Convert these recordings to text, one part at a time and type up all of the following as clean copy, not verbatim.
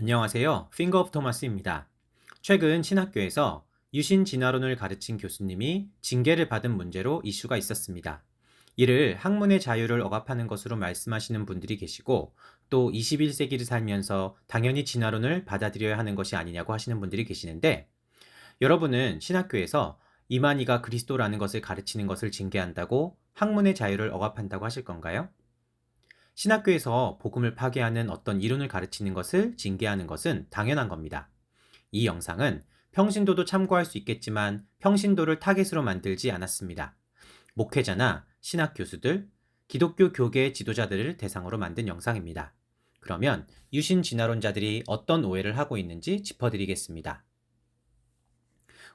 안녕하세요. 핑거 오브 토마스입니다. 최근 신학교에서 유신 진화론을 가르친 교수님이 징계를 받은 문제로 이슈가 있었습니다. 이를 학문의 자유를 억압하는 것으로 말씀하시는 분들이 계시고, 또 21세기를 살면서 당연히 진화론을 받아들여야 하는 것이 아니냐고 하시는 분들이 계시는데, 여러분은 신학교에서 이만희가 그리스도라는 것을 가르치는 것을 징계한다고 학문의 자유를 억압한다고 하실 건가요? 신학교에서 복음을 파괴하는 어떤 이론을 가르치는 것을 징계하는 것은 당연한 겁니다. 이 영상은 평신도도 참고할 수 있겠지만 평신도를 타겟으로 만들지 않았습니다. 목회자나 신학 교수들, 기독교 교계의 지도자들을 대상으로 만든 영상입니다. 그러면 유신 진화론자들이 어떤 오해를 하고 있는지 짚어드리겠습니다.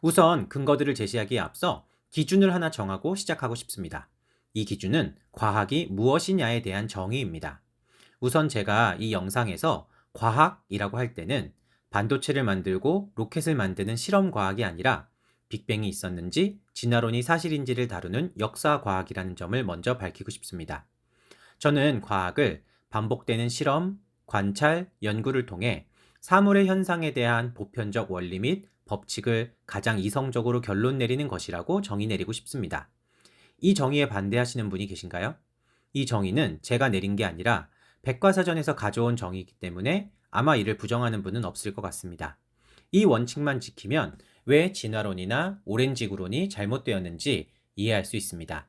우선 근거들을 제시하기에 앞서 기준을 하나 정하고 시작하고 싶습니다. 이 기준은 과학이 무엇이냐에 대한 정의입니다. 우선 제가 이 영상에서 과학이라고 할 때는 반도체를 만들고 로켓을 만드는 실험 과학이 아니라 빅뱅이 있었는지 진화론이 사실인지를 다루는 역사 과학이라는 점을 먼저 밝히고 싶습니다. 저는 과학을 반복되는 실험, 관찰, 연구를 통해 사물의 현상에 대한 보편적 원리 및 법칙을 가장 이성적으로 결론 내리는 것이라고 정의 내리고 싶습니다. 이 정의에 반대하시는 분이 계신가요? 이 정의는 제가 내린 게 아니라 백과사전에서 가져온 정의이기 때문에 아마 이를 부정하는 분은 없을 것 같습니다. 이 원칙만 지키면 왜 진화론이나 오렌지구론이 잘못되었는지 이해할 수 있습니다.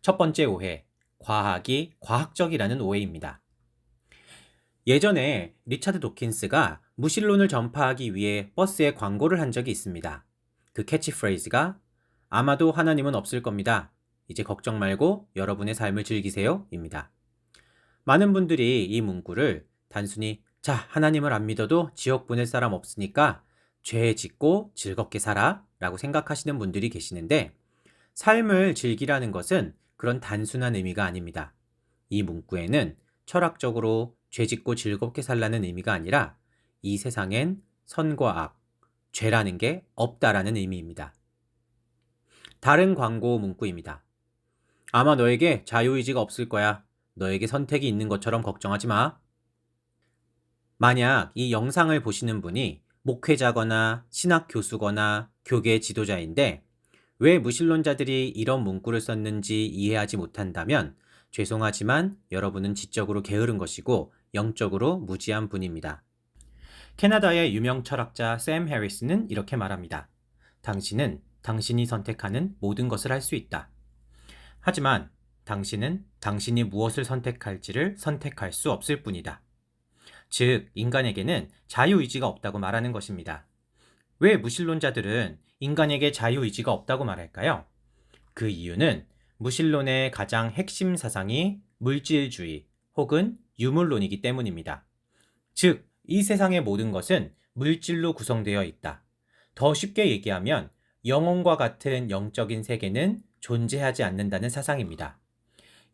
첫 번째 오해, 과학이 과학적이라는 오해입니다. 예전에 리차드 도킨스가 무신론을 전파하기 위해 버스에 광고를 한 적이 있습니다. 그 캐치프레이즈가 아마도 하나님은 없을 겁니다. 이제 걱정 말고 여러분의 삶을 즐기세요 입니다. 많은 분들이 이 문구를 단순히 자, 하나님을 안 믿어도 지옥 보낼 사람 없으니까 죄 짓고 즐겁게 살아 라고 생각하시는 분들이 계시는데, 삶을 즐기라는 것은 그런 단순한 의미가 아닙니다. 이 문구에는 철학적으로 죄 짓고 즐겁게 살라는 의미가 아니라 이 세상엔 선과 악, 죄라는 게 없다라는 의미입니다. 다른 광고 문구입니다. 아마 너에게 자유의지가 없을 거야. 너에게 선택이 있는 것처럼 걱정하지 마. 만약 이 영상을 보시는 분이 목회자거나 신학 교수거나 교계 지도자인데 왜 무신론자들이 이런 문구를 썼는지 이해하지 못한다면 죄송하지만 여러분은 지적으로 게으른 것이고 영적으로 무지한 분입니다. 캐나다의 유명 철학자 샘 해리스는 이렇게 말합니다. 당신은 당신이 선택하는 모든 것을 할 수 있다. 하지만 당신은 당신이 무엇을 선택할지를 선택할 수 없을 뿐이다. 즉, 인간에게는 자유의지가 없다고 말하는 것입니다. 왜 무신론자들은 인간에게 자유의지가 없다고 말할까요? 그 이유는 무신론의 가장 핵심 사상이 물질주의 혹은 유물론이기 때문입니다. 즉, 이 세상의 모든 것은 물질로 구성되어 있다. 더 쉽게 얘기하면 영혼과 같은 영적인 세계는 존재하지 않는다는 사상입니다.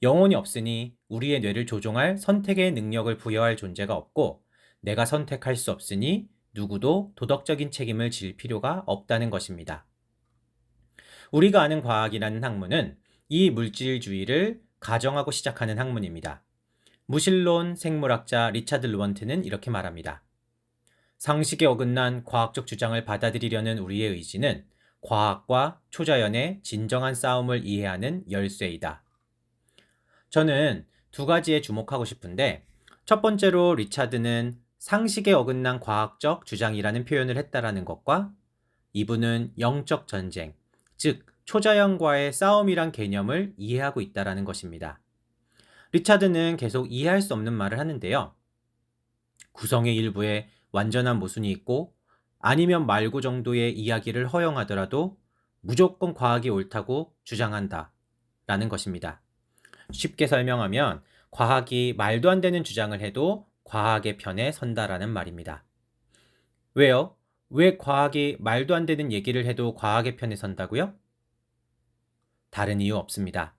영혼이 없으니 우리의 뇌를 조종할 선택의 능력을 부여할 존재가 없고, 내가 선택할 수 없으니 누구도 도덕적인 책임을 질 필요가 없다는 것입니다. 우리가 아는 과학이라는 학문은 이 물질주의를 가정하고 시작하는 학문입니다. 무신론 생물학자 리차드 루원트는 이렇게 말합니다. 상식에 어긋난 과학적 주장을 받아들이려는 우리의 의지는 과학과 초자연의 진정한 싸움을 이해하는 열쇠이다. 저는 두 가지에 주목하고 싶은데, 첫 번째로 리차드는 상식에 어긋난 과학적 주장이라는 표현을 했다라는 것과, 이분은 영적 전쟁, 즉 초자연과의 싸움이란 개념을 이해하고 있다라는 것입니다. 리차드는 계속 이해할 수 없는 말을 하는데요. 구성의 일부에 완전한 모순이 있고 아니면 말고 정도의 이야기를 허용하더라도 무조건 과학이 옳다고 주장한다 라는 것입니다. 쉽게 설명하면 과학이 말도 안 되는 주장을 해도 과학의 편에 선다라는 말입니다. 왜요? 왜 과학이 말도 안 되는 얘기를 해도 과학의 편에 선다고요? 다른 이유 없습니다.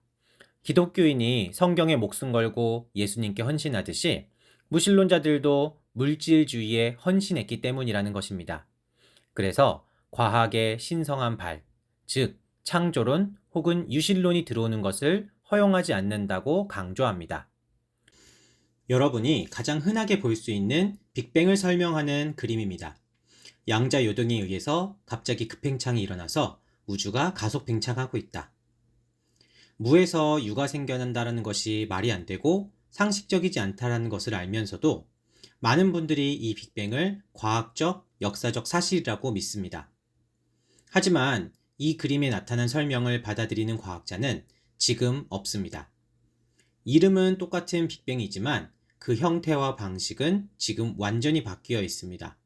기독교인이 성경에 목숨 걸고 예수님께 헌신하듯이 무신론자들도 물질주의에 헌신했기 때문이라는 것입니다. 그래서 과학의 신성한 발, 즉 창조론 혹은 유실론이 들어오는 것을 허용하지 않는다고 강조합니다. 여러분이 가장 흔하게 볼 수 있는 빅뱅을 설명하는 그림입니다. 양자 요동에 의해서 갑자기 급팽창이 일어나서 우주가 가속 팽창하고 있다. 무에서 유가 생겨난다는 것이 말이 안 되고 상식적이지 않다는 것을 알면서도 많은 분들이 이 빅뱅을 과학적, 역사적 사실이라고 믿습니다. 하지만 이 그림에 나타난 설명을 받아들이는 과학자는 지금 없습니다. 이름은 똑같은 빅뱅이지만 그 형태와 방식은 지금 완전히 바뀌어 있습니다.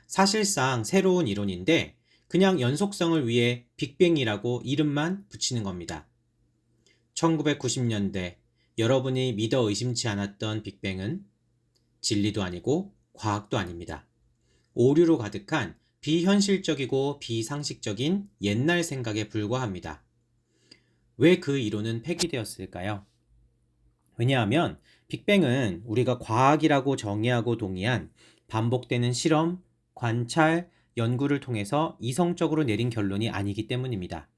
사실상 새로운 이론인데 그냥 연속성을 위해 빅뱅이라고 이름만 붙이는 겁니다. 1990년대 여러분이 믿어 의심치 않았던 빅뱅은 진리도 아니고 과학도 아닙니다. 오류로 가득한 비현실적이고 비상식적인 옛날 생각에 불과합니다. 왜 그 이론은 폐기되었을까요? 왜냐하면 빅뱅은 우리가 과학이라고 정의하고 동의한 반복되는 실험, 관찰, 연구를 통해서 이성적으로 내린 결론이 아니기 때문입니다.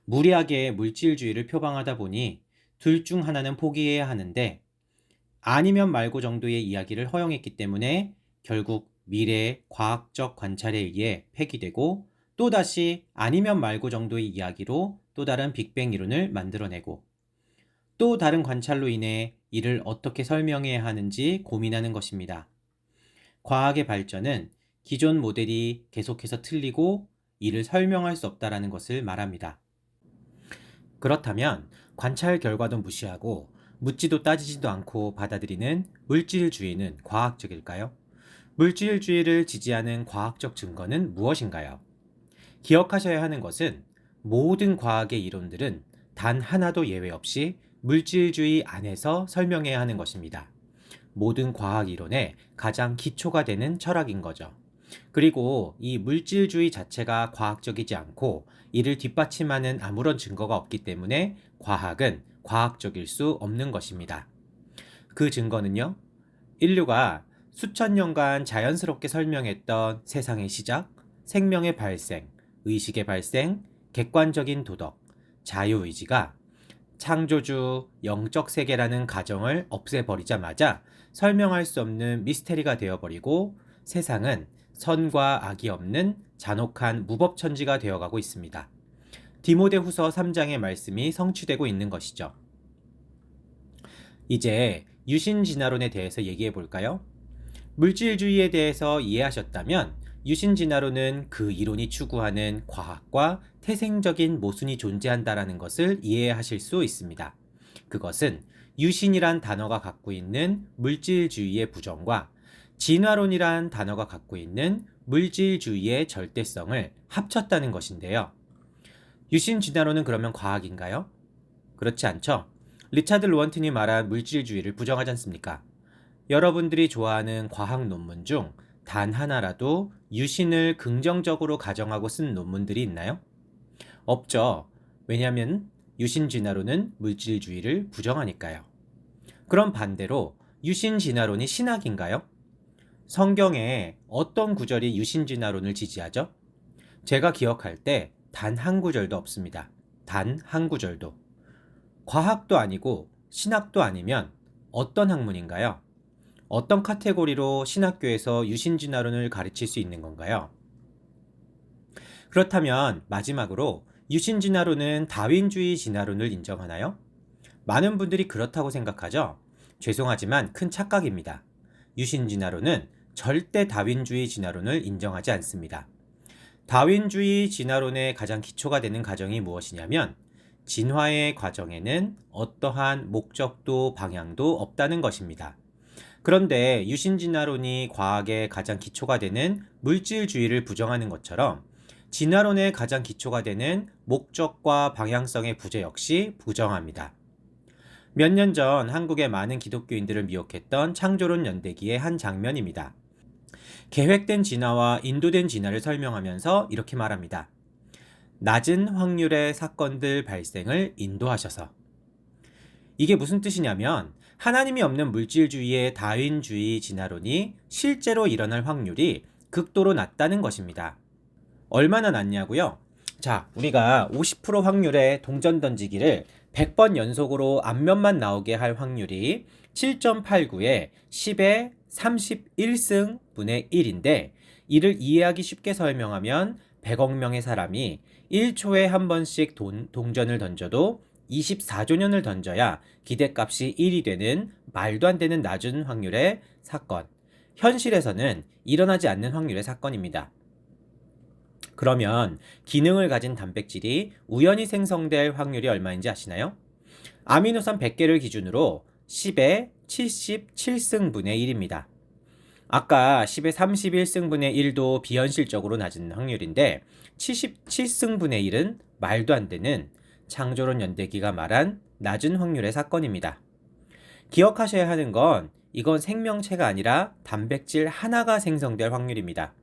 무리하게 물질주의를 표방하다 보니 둘 중 하나는 포기해야 하는데 아니면 말고 정도의 이야기를 허용했기 때문에 결국 미래의 과학적 관찰에 의해 폐기되고 또다시 아니면 말고 정도의 이야기로 또 다른 빅뱅 이론을 만들어내고 또 다른 관찰로 인해 이를 어떻게 설명해야 하는지 고민하는 것입니다. 과학의 발전은 기존 모델이 계속해서 틀리고 이를 설명할 수 없다는 것을 말합니다. 그렇다면 관찰 결과도 무시하고 묻지도 따지지도 않고 받아들이는 물질주의는 과학적일까요? 물질주의를 지지하는 과학적 증거는 무엇인가요? 기억하셔야 하는 것은 모든 과학의 이론들은 단 하나도 예외 없이 물질주의 안에서 설명해야 하는 것입니다. 모든 과학 이론의 가장 기초가 되는 철학인 거죠. 그리고 이 물질주의 자체가 과학적이지 않고 이를 뒷받침하는 아무런 증거가 없기 때문에 과학은 과학적일 수 없는 것입니다. 그 증거는요, 인류가 수천 년간 자연스럽게 설명했던 세상의 시작, 생명의 발생, 의식의 발생, 객관적인 도덕, 자유의지가 창조주 영적 세계라는 가정을 없애버리자마자 설명할 수 없는 미스테리가 되어버리고 세상은 선과 악이 없는 잔혹한 무법천지가 되어가고 있습니다. 디모데후서 3장의 말씀이 성취되고 있는 것이죠. 이제 유신진화론에 대해서 얘기해 볼까요? 물질주의에 대해서 이해하셨다면 유신진화론은 그 이론이 추구하는 과학과 태생적인 모순이 존재한다는 것을 이해하실 수 있습니다. 그것은 유신이란 단어가 갖고 있는 물질주의의 부정과 진화론이란 단어가 갖고 있는 물질주의의 절대성을 합쳤다는 것인데요. 유신진화론은 그러면 과학인가요? 그렇지 않죠. 리차드 로원튼이 말한 물질주의를 부정하지 않습니까? 여러분들이 좋아하는 과학 논문 중 단 하나라도 유신을 긍정적으로 가정하고 쓴 논문들이 있나요? 없죠. 왜냐하면 유신진화론은 물질주의를 부정하니까요. 그럼 반대로 유신진화론이 신학인가요? 성경에 어떤 구절이 유신진화론을 지지하죠? 제가 기억할 때 단 한 구절도 없습니다. 단 한 구절도. 과학도 아니고 신학도 아니면 어떤 학문인가요? 어떤 카테고리로 신학교에서 유신진화론을 가르칠 수 있는 건가요? 그렇다면 마지막으로 유신진화론은 다윈주의 진화론을 인정하나요? 많은 분들이 그렇다고 생각하죠? 죄송하지만 큰 착각입니다. 유신진화론은 절대 다윈주의 진화론을 인정하지 않습니다. 다윈주의 진화론의 가장 기초가 되는 가정이 무엇이냐면 진화의 과정에는 어떠한 목적도 방향도 없다는 것입니다. 그런데 유신진화론이 과학의 가장 기초가 되는 물질주의를 부정하는 것처럼 진화론의 가장 기초가 되는 목적과 방향성의 부재 역시 부정합니다. 몇 년 전 한국의 많은 기독교인들을 미혹했던 창조론 연대기의 한 장면입니다. 계획된 진화와 인도된 진화를 설명하면서 이렇게 말합니다. 낮은 확률의 사건들 발생을 인도하셔서. 이게 무슨 뜻이냐면 하나님이 없는 물질주의의 다윈주의 진화론이 실제로 일어날 확률이 극도로 낮다는 것입니다. 얼마나 낮냐고요? 자, 우리가 50% 확률의 동전 던지기를 100번 연속으로 앞면만 나오게 할 확률이 7.89에 10의 31승분의 1인데 이를 이해하기 쉽게 설명하면 100억 명의 사람이 1초에 한 번씩 동전을 던져도 24조 년을 던져야 기대값이 1이 되는 말도 안 되는 낮은 확률의 사건. 현실에서는 일어나지 않는 확률의 사건입니다. 그러면 기능을 가진 단백질이 우연히 생성될 확률이 얼마인지 아시나요? 아미노산 100개를 기준으로 10의 77승분의 1입니다. 아까 10의 31승분의 1도 비현실적으로 낮은 확률인데 77승분의 1은 말도 안 되는 창조론 연대기가 말한 낮은 확률의 사건입니다. 기억하셔야 하는 건 이건 생명체가 아니라 단백질 하나가 생성될 확률입니다.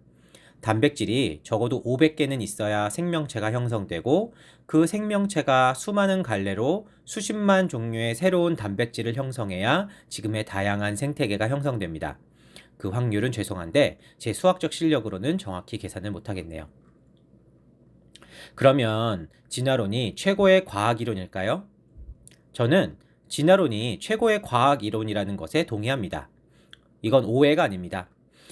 단백질이 적어도 500개는 있어야 생명체가 형성되고 그 생명체가 수많은 갈래로 수십만 종류의 새로운 단백질을 형성해야 지금의 다양한 생태계가 형성됩니다. 그 확률은 죄송한데 제 수학적 실력으로는 정확히 계산을 못하겠네요. 그러면 진화론이 최고의 과학 이론일까요? 저는 진화론이 최고의 과학 이론이라는 것에 동의합니다. 이건 오해가 아닙니다.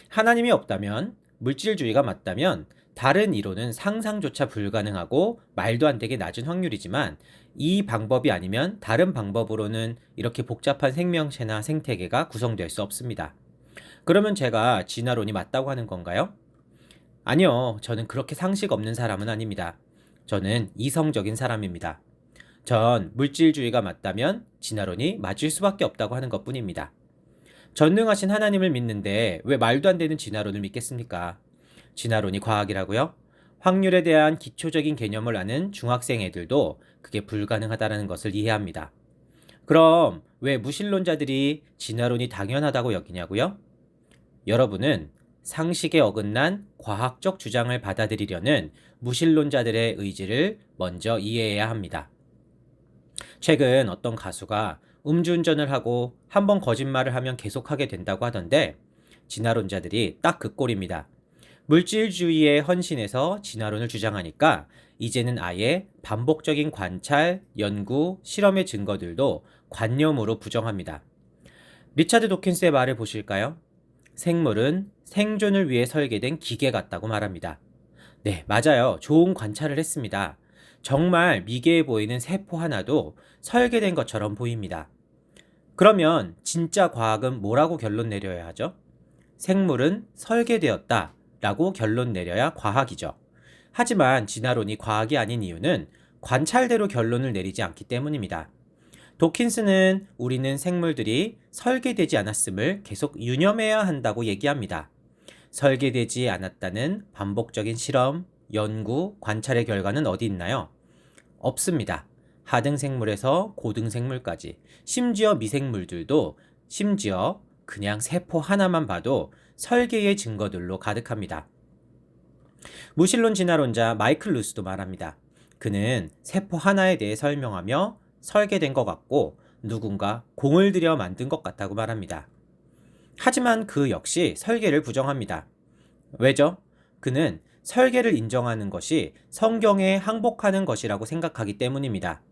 하나님이 없다면, 물질주의가 맞다면 다른 이론은 상상조차 불가능하고 말도 안 되게 낮은 확률이지만 이 방법이 아니면 다른 방법으로는 이렇게 복잡한 생명체나 생태계가 구성될 수 없습니다. 그러면 제가 진화론이 맞다고 하는 건가요? 아니요, 저는 그렇게 상식 없는 사람은 아닙니다. 저는 이성적인 사람입니다. 전 물질주의가 맞다면 진화론이 맞을 수밖에 없다고 하는 것뿐입니다. 전능하신 하나님을 믿는데 왜 말도 안 되는 진화론을 믿겠습니까? 진화론이 과학이라고요? 확률에 대한 기초적인 개념을 아는 중학생 애들도 그게 불가능하다는 것을 이해합니다. 그럼 왜 무신론자들이 진화론이 당연하다고 여기냐고요? 여러분은 상식에 어긋난 과학적 주장을 받아들이려는 무신론자들의 의지를 먼저 이해해야 합니다. 최근 어떤 가수가 음주운전을 하고 한번 거짓말을 하면 계속하게 된다고 하던데 진화론자들이 딱 그 꼴입니다. 물질주의에 헌신해서 진화론을 주장하니까 이제는 아예 반복적인 관찰, 연구, 실험의 증거들도 관념으로 부정합니다. 리차드 도킨스의 말을 보실까요? 생물은 생존을 위해 설계된 기계 같다고 말합니다. 네, 맞아요. 좋은 관찰을 했습니다. 정말 미개해 보이는 세포 하나도 설계된 것처럼 보입니다. 그러면 진짜 과학은 뭐라고 결론 내려야 하죠? 생물은 설계되었다 라고 결론 내려야 과학이죠. 하지만 진화론이 과학이 아닌 이유는 관찰대로 결론을 내리지 않기 때문입니다. 도킨스는 우리는 생물들이 설계되지 않았음을 계속 유념해야 한다고 얘기합니다. 설계되지 않았다는 반복적인 실험, 연구, 관찰의 결과는 어디 있나요? 없습니다. 하등생물에서 고등생물까지, 심지어 미생물들도 심지어 그냥 세포 하나만 봐도 설계의 증거들로 가득합니다. 무신론 진화론자 마이클 루스도 말합니다. 그는 세포 하나에 대해 설명하며 설계된 것 같고 누군가 공을 들여 만든 것 같다고 말합니다. 하지만 그 역시 설계를 부정합니다. 왜죠? 그는 설계를 인정하는 것이 성경에 항복하는 것이라고 생각하기 때문입니다.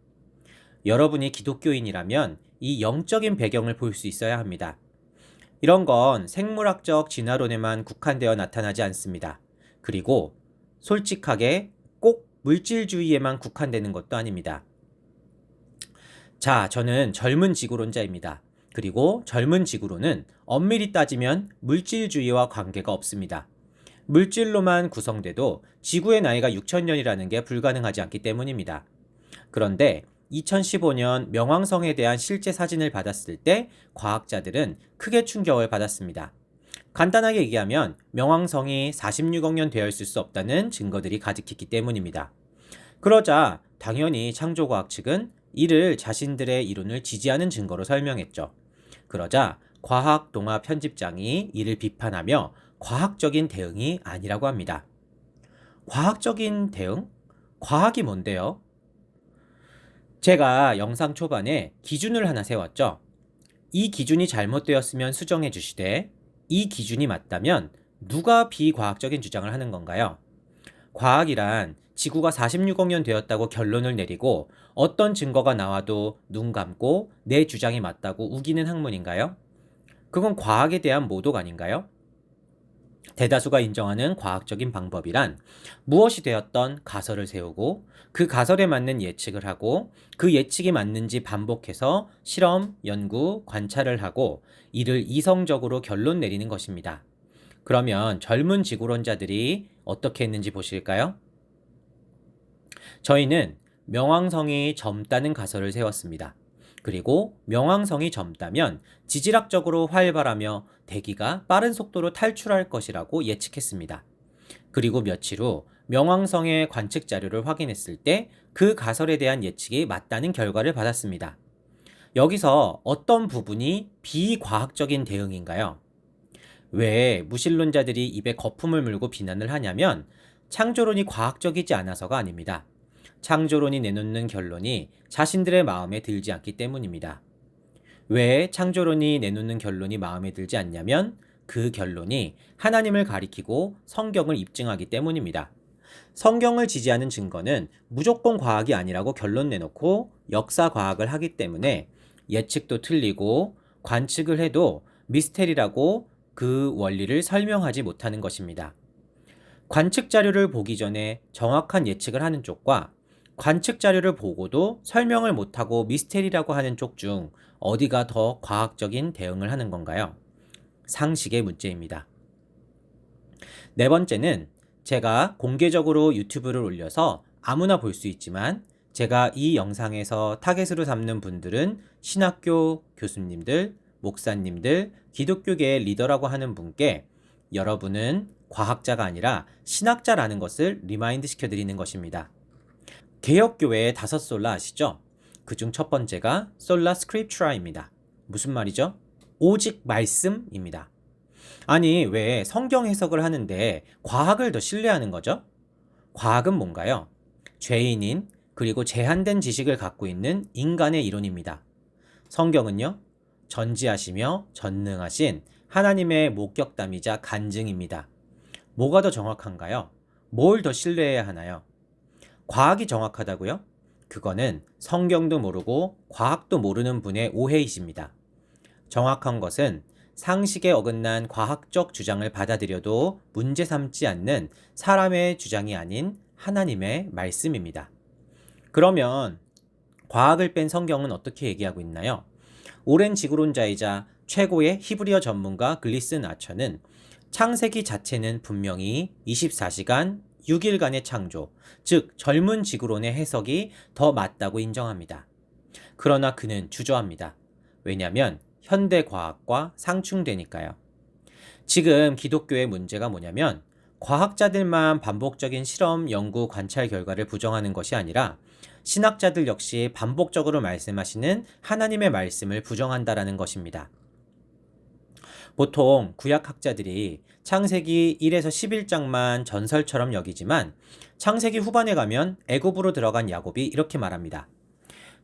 여러분이 기독교인이라면 이 영적인 배경을 볼 수 있어야 합니다. 이런 건 생물학적 진화론에만 국한되어 나타나지 않습니다. 그리고 솔직하게 꼭 물질주의에만 국한되는 것도 아닙니다. 자, 저는 젊은 지구론자입니다. 그리고 젊은 지구론은 엄밀히 따지면 물질주의와 관계가 없습니다. 물질로만 구성돼도 지구의 나이가 6,000년이라는 게 불가능하지 않기 때문입니다. 그런데 2015년 명왕성에 대한 실제 사진을 받았을 때 과학자들은 크게 충격을 받았습니다. 간단하게 얘기하면 명왕성이 46억 년 되어 있을 수 없다는 증거들이 가득했기 때문입니다. 그러자 당연히 창조과학 측은 이를 자신들의 이론을 지지하는 증거로 설명했죠. 그러자 과학동화 편집장이 이를 비판하며 과학적인 대응이 아니라고 합니다. 과학적인 대응? 과학이 뭔데요? 제가 영상 초반에 기준을 하나 세웠죠. 이 기준이 잘못되었으면 수정해 주시되 이 기준이 맞다면 누가 비과학적인 주장을 하는 건가요? 과학이란 지구가 46억 년 되었다고 결론을 내리고 어떤 증거가 나와도 눈 감고 내 주장이 맞다고 우기는 학문인가요? 그건 과학에 대한 모독 아닌가요? 대다수가 인정하는 과학적인 방법이란 무엇이 되었던 가설을 세우고 그 가설에 맞는 예측을 하고 그 예측이 맞는지 반복해서 실험, 연구, 관찰을 하고 이를 이성적으로 결론 내리는 것입니다. 그러면 젊은 지구론자들이 어떻게 했는지 보실까요? 저희는 명왕성이 젊다는 가설을 세웠습니다. 그리고 명왕성이 젊다면 지질학적으로 활발하며 대기가 빠른 속도로 탈출할 것이라고 예측했습니다. 그리고 며칠 후 명왕성의 관측 자료를 확인했을 때 그 가설에 대한 예측이 맞다는 결과를 받았습니다. 여기서 어떤 부분이 비과학적인 대응인가요? 왜 무신론자들이 입에 거품을 물고 비난을 하냐면 창조론이 과학적이지 않아서가 아닙니다. 창조론이 내놓는 결론이 자신들의 마음에 들지 않기 때문입니다. 왜 창조론이 내놓는 결론이 마음에 들지 않냐면 그 결론이 하나님을 가리키고 성경을 입증하기 때문입니다. 성경을 지지하는 증거는 무조건 과학이 아니라고 결론 내놓고 역사 과학을 하기 때문에 예측도 틀리고 관측을 해도 미스테리라고 그 원리를 설명하지 못하는 것입니다. 관측 자료를 보기 전에 정확한 예측을 하는 쪽과 관측 자료를 보고도 설명을 못하고 미스테리라고 하는 쪽 중 어디가 더 과학적인 대응을 하는 건가요? 상식의 문제입니다. 네 번째는 제가 공개적으로 유튜브를 올려서 아무나 볼 수 있지만 제가 이 영상에서 타겟으로 삼는 분들은 신학교 교수님들, 목사님들, 기독교계의 리더라고 하는 분께 여러분은 과학자가 아니라 신학자라는 것을 리마인드 시켜드리는 것입니다. 개혁교회의 5솔라 아시죠? 그중 첫 번째가 솔라 스크립트라입니다. 무슨 말이죠? 오직 말씀입니다. 아니, 왜 성경 해석을 하는데 과학을 더 신뢰하는 거죠? 과학은 뭔가요? 죄인인 그리고 제한된 지식을 갖고 있는 인간의 이론입니다. 성경은요, 전지하시며 전능하신 하나님의 목격담이자 간증입니다. 뭐가 더 정확한가요? 뭘 더 신뢰해야 하나요? 과학이 정확하다고요? 그거는 성경도 모르고 과학도 모르는 분의 오해이십니다. 정확한 것은 상식에 어긋난 과학적 주장을 받아들여도 문제 삼지 않는 사람의 주장이 아닌 하나님의 말씀입니다. 그러면 과학을 뺀 성경은 어떻게 얘기하고 있나요? 오랜 지구론자이자 최고의 히브리어 전문가 글리슨 아처는 창세기 자체는 분명히 24시간 6일간의 창조, 즉 젊은 지구론의 해석이 더 맞다고 인정합니다. 그러나 그는 주저합니다. 왜냐하면 현대 과학과 상충되니까요. 지금 기독교의 문제가 뭐냐면 과학자들만 반복적인 실험, 연구, 관찰 결과를 부정하는 것이 아니라 신학자들 역시 반복적으로 말씀하시는 하나님의 말씀을 부정한다라는 것입니다. 보통 구약학자들이 창세기 1에서 11장만 전설처럼 여기지만 창세기 후반에 가면 애굽으로 들어간 야곱이 이렇게 말합니다.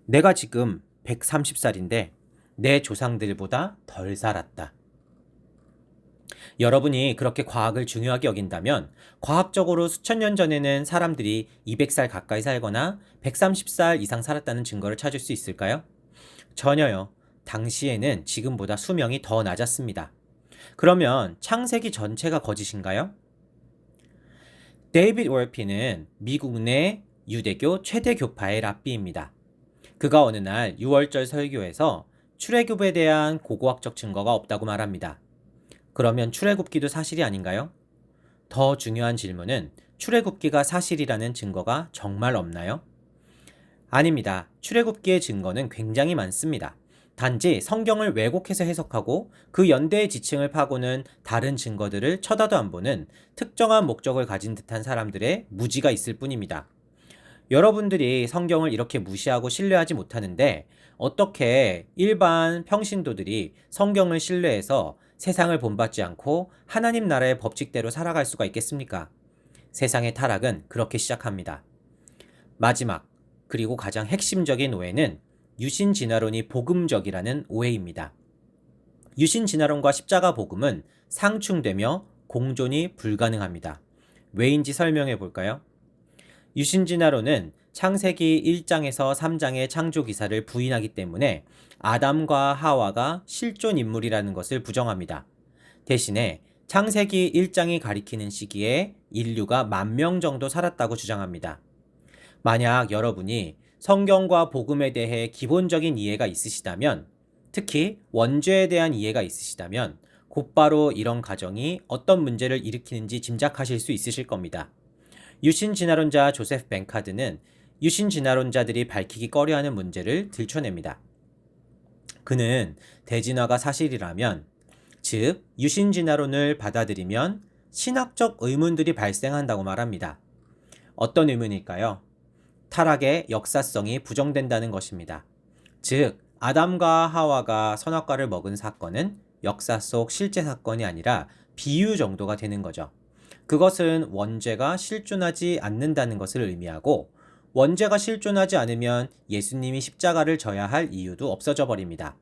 내가 지금 130살인데 내 조상들보다 덜 살았다. 여러분이 그렇게 과학을 중요하게 여긴다면 과학적으로 수천 년 전에는 사람들이 200살 가까이 살거나 130살 이상 살았다는 증거를 찾을 수 있을까요? 전혀요. 당시에는 지금보다 수명이 더 낮았습니다. 그러면 창세기 전체가 거짓인가요? 데이빗 월피는 미국 내 유대교 최대 교파의 랍비입니다. 그가 어느 날 6월절 설교에서 출애굽에 대한 고고학적 증거가 없다고 말합니다. 그러면 출애굽기도 사실이 아닌가요? 더 중요한 질문은 출애굽기가 사실이라는 증거가 정말 없나요? 아닙니다. 출애굽기의 증거는 굉장히 많습니다. 단지 성경을 왜곡해서 해석하고 그 연대의 지층을 파고는 다른 증거들을 쳐다도 안 보는 특정한 목적을 가진 듯한 사람들의 무지가 있을 뿐입니다. 여러분들이 성경을 이렇게 무시하고 신뢰하지 못하는데 어떻게 일반 평신도들이 성경을 신뢰해서 세상을 본받지 않고 하나님 나라의 법칙대로 살아갈 수가 있겠습니까? 세상의 타락은 그렇게 시작합니다. 마지막, 그리고 가장 핵심적인 오해는 유신진화론이 복음적이라는 오해입니다. 유신진화론과 십자가 복음은 상충되며 공존이 불가능합니다. 왜인지 설명해 볼까요? 유신진화론은 창세기 1장에서 3장의 창조 기사를 부인하기 때문에 아담과 하와가 실존 인물이라는 것을 부정합니다. 대신에 창세기 1장이 가리키는 시기에 인류가 10,000명 정도 살았다고 주장합니다. 만약 여러분이 성경과 복음에 대해 기본적인 이해가 있으시다면, 특히 원죄에 대한 이해가 있으시다면 곧바로 이런 가정이 어떤 문제를 일으키는지 짐작하실 수 있으실 겁니다. 유신진화론자 조세프 뱅카드는 유신진화론자들이 밝히기 꺼려하는 문제를 들춰냅니다. 그는 대진화가 사실이라면, 즉 유신진화론을 받아들이면 신학적 의문들이 발생한다고 말합니다. 어떤 의문일까요? 타락의 역사성이 부정된다는 것입니다. 즉 아담과 하와가 선악과를 먹은 사건은 역사 속 실제 사건이 아니라 비유 정도가 되는 거죠. 그것은 원죄가 실존하지 않는다는 것을 의미하고, 원죄가 실존하지 않으면 예수님이 십자가를 져야 할 이유도 없어져 버립니다.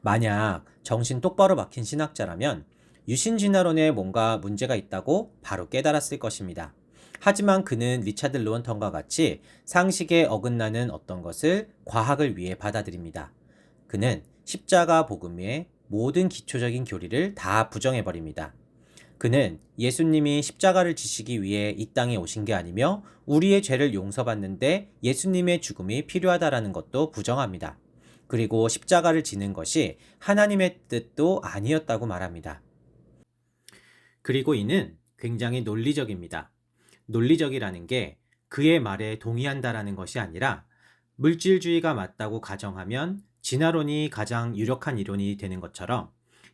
만약 정신 똑바로 박힌 신학자라면 유신진화론에 뭔가 문제가 있다고 바로 깨달았을 것입니다. 하지만 그는 리차드 로원턴과 같이 상식에 어긋나는 어떤 것을 과학을 위해 받아들입니다. 그는 십자가 복음의 모든 기초적인 교리를 다 부정해버립니다. 그는 예수님이 십자가를 지시기 위해 이 땅에 오신 게 아니며 우리의 죄를 용서받는데 예수님의 죽음이 필요하다라는 것도 부정합니다. 그리고 십자가를 지는 것이 하나님의 뜻도 아니었다고 말합니다. 그리고 이는 굉장히 논리적입니다. 논리적이라는 게 그의 말에 동의한다라는 것이 아니라, 물질주의가 맞다고 가정하면 진화론이 가장 유력한 이론이 되는 것처럼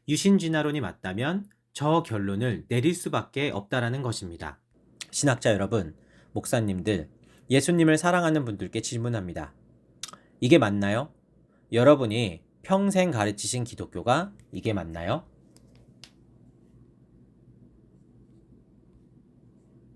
유신진화론이 맞다면 저 결론을 내릴 수밖에 없다라는 것입니다. 신학자 여러분, 목사님들, 예수님을 사랑하는 분들께 질문합니다. 이게 맞나요? 여러분이 평생 가르치신 기독교가 이게 맞나요?